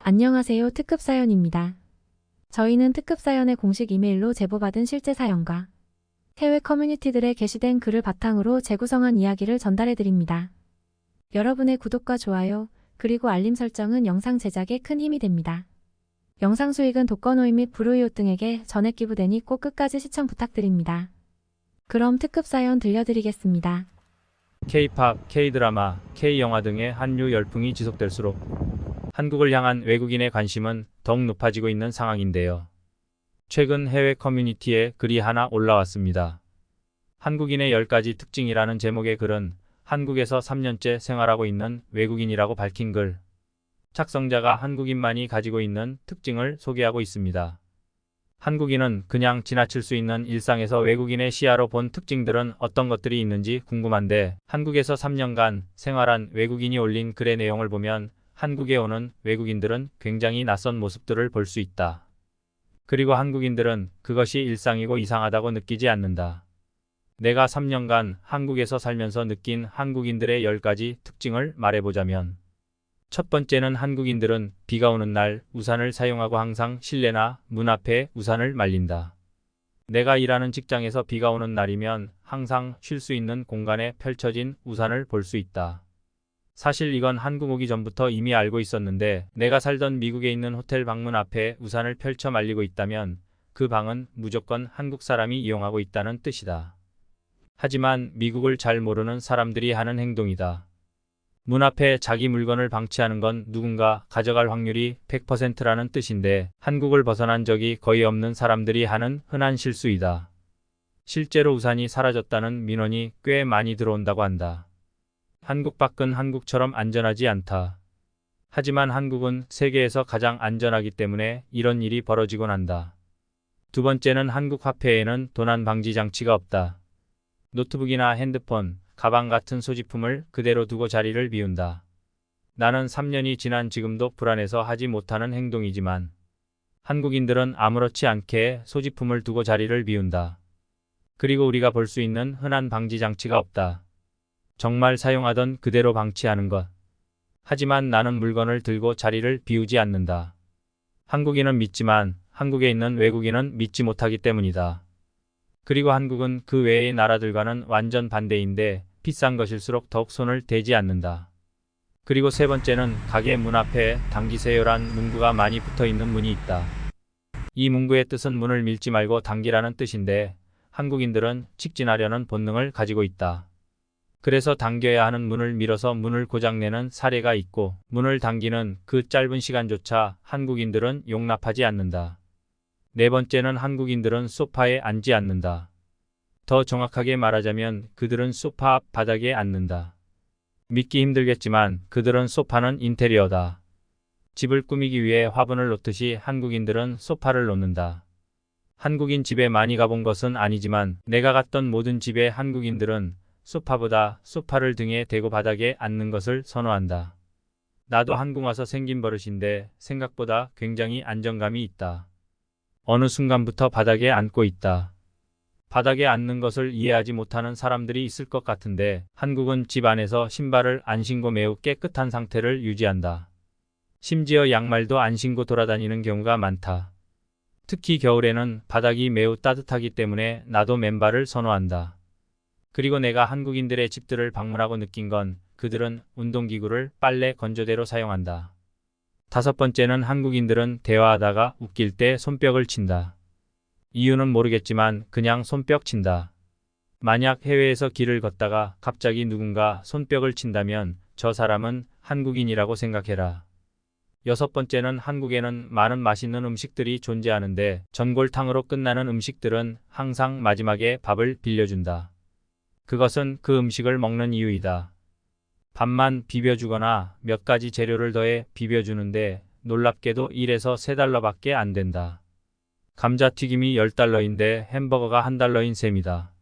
안녕하세요. 특급사연입니다. 저희는 특급사연의 공식 이메일로 제보받은 실제 사연과 해외 커뮤니티들에 게시된 글을 바탕으로 재구성한 이야기를 전달해드립니다. 여러분의 구독과 좋아요, 그리고 알림 설정은 영상 제작에 큰 힘이 됩니다. 영상 수익은 독거노인 및 불우이웃 등에게 전액 기부되니 꼭 끝까지 시청 부탁드립니다. 그럼 특급사연 들려드리겠습니다. K-팝, K-드라마, K-영화 등의 한류 열풍이 지속될수록 한국을 향한 외국인의 관심은 더욱 높아지고 있는 상황인데요. 최근 해외 커뮤니티에 글이 하나 올라왔습니다. 한국인의 10가지 특징이라는 제목의 글은 한국에서 3년째 생활하고 있는 외국인이라고 밝힌 글. 작성자가 한국인만이 가지고 있는 특징을 소개하고 있습니다. 한국인은 그냥 지나칠 수 있는 일상에서 외국인의 시야로 본 특징들은 어떤 것들이 있는지 궁금한데, 한국에서 3년간 생활한 외국인이 올린 글의 내용을 보면 한국에 오는 외국인들은 굉장히 낯선 모습들을 볼 수 있다. 그리고 한국인들은 그것이 일상이고 이상하다고 느끼지 않는다. 내가 3년간 한국에서 살면서 느낀 한국인들의 10가지 특징을 말해보자면, 첫 번째는 한국인들은 비가 오는 날 우산을 사용하고 항상 실내나 문 앞에 우산을 말린다. 내가 일하는 직장에서 비가 오는 날이면 항상 쉴 수 있는 공간에 펼쳐진 우산을 볼 수 있다. 사실 이건 한국 오기 전부터 이미 알고 있었는데, 내가 살던 미국에 있는 호텔 방문 앞에 우산을 펼쳐 말리고 있다면 그 방은 무조건 한국 사람이 이용하고 있다는 뜻이다. 하지만 미국을 잘 모르는 사람들이 하는 행동이다. 문 앞에 자기 물건을 방치하는 건 누군가 가져갈 확률이 100%라는 뜻인데, 한국을 벗어난 적이 거의 없는 사람들이 하는 흔한 실수이다. 실제로 우산이 사라졌다는 민원이 꽤 많이 들어온다고 한다. 한국 밖은 한국처럼 안전하지 않다. 하지만 한국은 세계에서 가장 안전하기 때문에 이런 일이 벌어지곤 한다. 두 번째는 한국 화폐에는 도난 방지 장치가 없다. 노트북이나 핸드폰, 가방 같은 소지품을 그대로 두고 자리를 비운다. 나는 3년이 지난 지금도 불안해서 하지 못하는 행동이지만, 한국인들은 아무렇지 않게 소지품을 두고 자리를 비운다. 그리고 우리가 볼 수 있는 흔한 방지 장치가 없다. 정말 사용하던 그대로 방치하는 것. 하지만 나는 물건을 들고 자리를 비우지 않는다. 한국인은 믿지만 한국에 있는 외국인은 믿지 못하기 때문이다. 그리고 한국은 그 외의 나라들과는 완전 반대인데, 비싼 것일수록 더욱 손을 대지 않는다. 그리고 세 번째는 가게 문 앞에 당기세요란 문구가 많이 붙어 있는 문이 있다. 이 문구의 뜻은 문을 밀지 말고 당기라는 뜻인데, 한국인들은 직진하려는 본능을 가지고 있다. 그래서 당겨야 하는 문을 밀어서 문을 고장내는 사례가 있고, 문을 당기는 그 짧은 시간조차 한국인들은 용납하지 않는다. 네 번째는 한국인들은 소파에 앉지 않는다. 더 정확하게 말하자면 그들은 소파 앞 바닥에 앉는다. 믿기 힘들겠지만 그들은 소파는 인테리어다. 집을 꾸미기 위해 화분을 놓듯이 한국인들은 소파를 놓는다. 한국인 집에 많이 가본 것은 아니지만 내가 갔던 모든 집의 한국인들은 소파보다 소파를 등에 대고 바닥에 앉는 것을 선호한다. 나도 한국 와서 생긴 버릇인데 생각보다 굉장히 안정감이 있다. 어느 순간부터 바닥에 앉고 있다. 바닥에 앉는 것을 이해하지 못하는 사람들이 있을 것 같은데, 한국은 집 안에서 신발을 안 신고 매우 깨끗한 상태를 유지한다. 심지어 양말도 안 신고 돌아다니는 경우가 많다. 특히 겨울에는 바닥이 매우 따뜻하기 때문에 나도 맨발을 선호한다. 그리고 내가 한국인들의 집들을 방문하고 느낀 건, 그들은 운동기구를 빨래 건조대로 사용한다. 다섯 번째는 한국인들은 대화하다가 웃길 때 손뼉을 친다. 이유는 모르겠지만 그냥 손뼉 친다. 만약 해외에서 길을 걷다가 갑자기 누군가 손뼉을 친다면 저 사람은 한국인이라고 생각해라. 여섯 번째는 한국에는 많은 맛있는 음식들이 존재하는데, 전골탕으로 끝나는 음식들은 항상 마지막에 밥을 빌려준다. 그것은 그 음식을 먹는 이유이다. 밥만 비벼주거나 몇 가지 재료를 더해 비벼주는데 놀랍게도 1에서 3달러밖에 안 된다. 감자튀김이 10달러인데 햄버거가 1달러인 셈이다.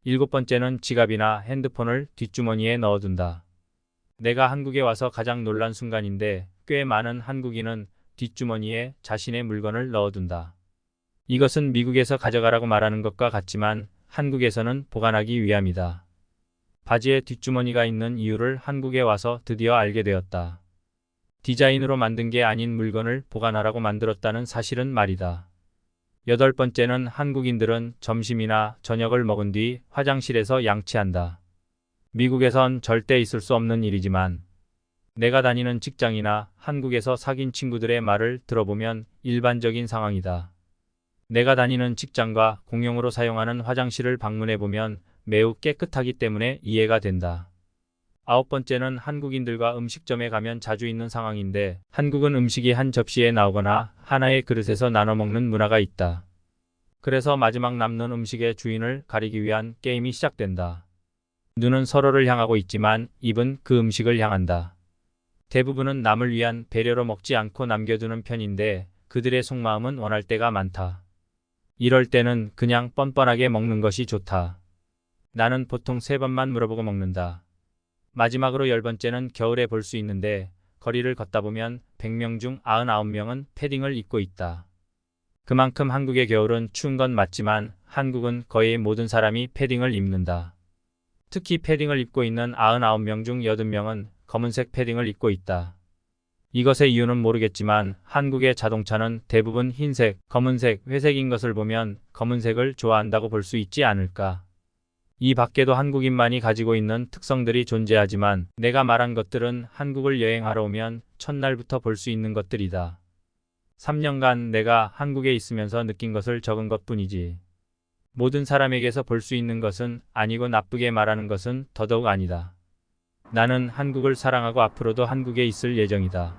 일곱 번째는 지갑이나 핸드폰을 뒷주머니에 넣어둔다. 내가 한국에 와서 가장 놀란 순간인데, 꽤 많은 한국인은 뒷주머니에 자신의 물건을 넣어둔다. 이것은 미국에서 가져가라고 말하는 것과 같지만 한국에서는 보관하기 위함이다. 바지에 뒷주머니가 있는 이유를 한국에 와서 드디어 알게 되었다. 디자인으로 만든 게 아닌 물건을 보관하라고 만들었다는 사실은 말이다. 8번째는 한국인들은 점심이나 저녁을 먹은 뒤 화장실에서 양치한다. 미국에선 절대 있을 수 없는 일이지만 내가 다니는 직장이나 한국에서 사귄 친구들의 말을 들어보면 일반적인 상황이다. 내가 다니는 직장과 공용으로 사용하는 화장실을 방문해보면 매우 깨끗하기 때문에 이해가 된다. 9번째는 한국인들과 음식점에 가면 자주 있는 상황인데 한국은 음식이 한 접시에 나오거나 하나의 그릇에서 나눠 먹는 문화가 있다. 그래서 마지막 남는 음식의 주인을 가리기 위한 게임이 시작된다. 눈은 서로를 향하고 있지만 입은 그 음식을 향한다. 대부분은 남을 위한 배려로 먹지 않고 남겨두는 편인데 그들의 속마음은 원할 때가 많다. 이럴 때는 그냥 뻔뻔하게 먹는 것이 좋다. 나는 보통 3번만 물어보고 먹는다. 마지막으로 10번째는 겨울에 볼 수 있는데 거리를 걷다 보면 100명 중 99명은 패딩을 입고 있다. 그만큼 한국의 겨울은 추운 건 맞지만 한국은 거의 모든 사람이 패딩을 입는다. 특히 패딩을 입고 있는 99명 중 80명은 검은색 패딩을 입고 있다. 이것의 이유는 모르겠지만 한국의 자동차는 대부분 흰색, 검은색, 회색인 것을 보면 검은색을 좋아한다고 볼 수 있지 않을까. 이 밖에도 한국인만이 가지고 있는 특성들이 존재하지만 내가 말한 것들은 한국을 여행하러 오면 첫날부터 볼 수 있는 것들이다. 3년간 내가 한국에 있으면서 느낀 것을 적은 것뿐이지. 모든 사람에게서 볼 수 있는 것은 아니고 나쁘게 말하는 것은 더더욱 아니다. 나는 한국을 사랑하고 앞으로도 한국에 있을 예정이다.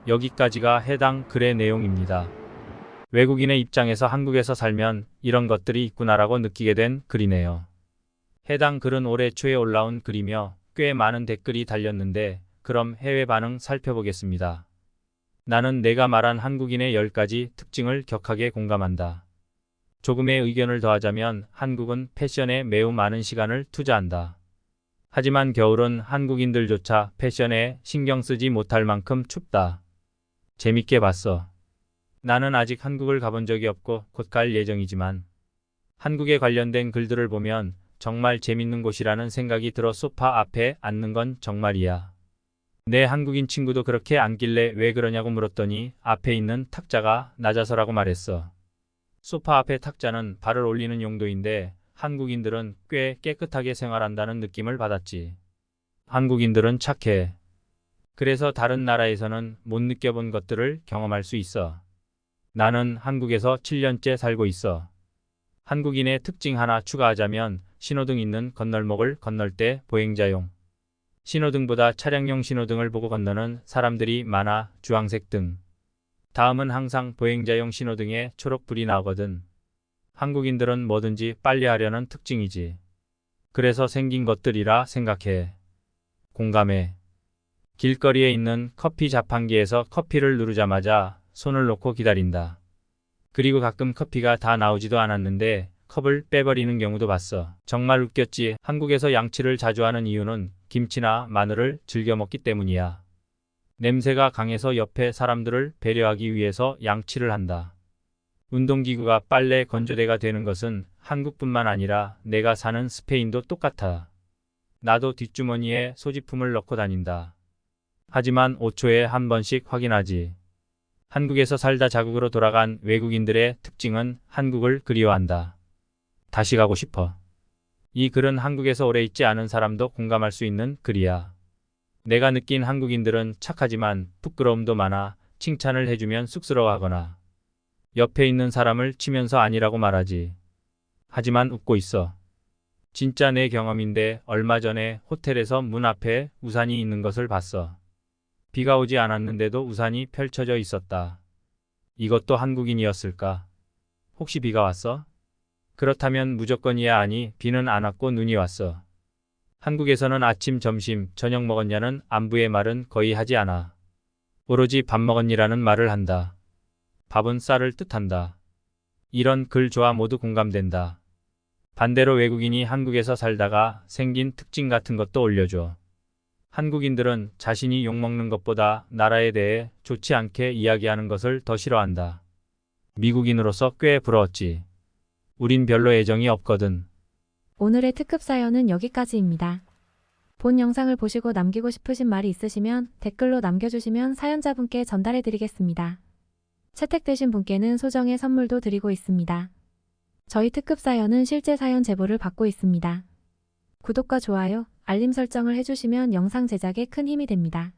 여기까지가 해당 글의 내용입니다. 외국인의 입장에서 한국에서 살면 이런 것들이 있구나라고 느끼게 된 글이네요. 해당 글은 올해 초에 올라온 글이며 꽤 많은 댓글이 달렸는데 그럼 해외 반응 살펴보겠습니다. 나는 내가 말한 한국인의 10가지 특징을 격하게 공감한다. 조금의 의견을 더하자면 한국은 패션에 매우 많은 시간을 투자한다. 하지만 겨울은 한국인들조차 패션에 신경 쓰지 못할 만큼 춥다. 재밌게 봤어. 나는 아직 한국을 가본 적이 없고 곧 갈 예정이지만 한국에 관련된 글들을 보면 정말 재밌는 곳이라는 생각이 들어 소파 앞에 앉는 건 정말이야. 내 한국인 친구도 그렇게 앉길래 왜 그러냐고 물었더니 앞에 있는 탁자가 낮아서라고 말했어. 소파 앞에 탁자는 발을 올리는 용도인데 한국인들은 꽤 깨끗하게 생활한다는 느낌을 받았지. 한국인들은 착해. 그래서 다른 나라에서는 못 느껴본 것들을 경험할 수 있어. 나는 한국에서 7년째 살고 있어. 한국인의 특징 하나 추가하자면 신호등 있는 건널목을 건널 때 보행자용 신호등보다 차량용 신호등을 보고 건너는 사람들이 많아. 주황색 등. 다음은 항상 보행자용 신호등에 초록불이 나오거든. 한국인들은 뭐든지 빨리 하려는 특징이지. 그래서 생긴 것들이라 생각해. 공감해. 길거리에 있는 커피 자판기에서 커피를 누르자마자 손을 놓고 기다린다. 그리고 가끔 커피가 다 나오지도 않았는데 컵을 빼버리는 경우도 봤어. 정말 웃겼지. 한국에서 양치를 자주 하는 이유는 김치나 마늘을 즐겨 먹기 때문이야. 냄새가 강해서 옆에 사람들을 배려하기 위해서 양치를 한다. 운동기구가 빨래 건조대가 되는 것은 한국뿐만 아니라 내가 사는 스페인도 똑같아. 나도 뒷주머니에 소지품을 넣고 다닌다. 하지만 5초에 한 번씩 확인하지. 한국에서 살다 자국으로 돌아간 외국인들의 특징은 한국을 그리워한다. 다시 가고 싶어. 이 글은 한국에서 오래 있지 않은 사람도 공감할 수 있는 글이야. 내가 느낀 한국인들은 착하지만 부끄러움도 많아. 칭찬을 해주면 쑥스러워하거나 옆에 있는 사람을 치면서 아니라고 말하지. 하지만 웃고 있어. 진짜 내 경험인데 얼마 전에 호텔에서 문 앞에 우산이 있는 것을 봤어. 비가 오지 않았는데도 우산이 펼쳐져 있었다. 이것도 한국인이었을까? 혹시 비가 왔어? 그렇다면 무조건이야. 아니, 비는 안 왔고 눈이 왔어. 한국에서는 아침, 점심, 저녁 먹었냐는 안부의 말은 거의 하지 않아. 오로지 밥 먹었니라는 말을 한다. 밥은 쌀을 뜻한다. 이런 글 조화 모두 공감된다. 반대로 외국인이 한국에서 살다가 생긴 특징 같은 것도 올려줘. 한국인들은 자신이 욕먹는 것보다 나라에 대해 좋지 않게 이야기하는 것을 더 싫어한다. 미국인으로서 꽤 부러웠지. 우린 별로 애정이 없거든. 오늘의 특급 사연은 여기까지입니다. 본 영상을 보시고 남기고 싶으신 말이 있으시면 댓글로 남겨주시면 사연자분께 전달해드리겠습니다. 채택되신 분께는 소정의 선물도 드리고 있습니다. 저희 특급 사연은 실제 사연 제보를 받고 있습니다. 구독과 좋아요, 알림 설정을 해주시면 영상 제작에 큰 힘이 됩니다.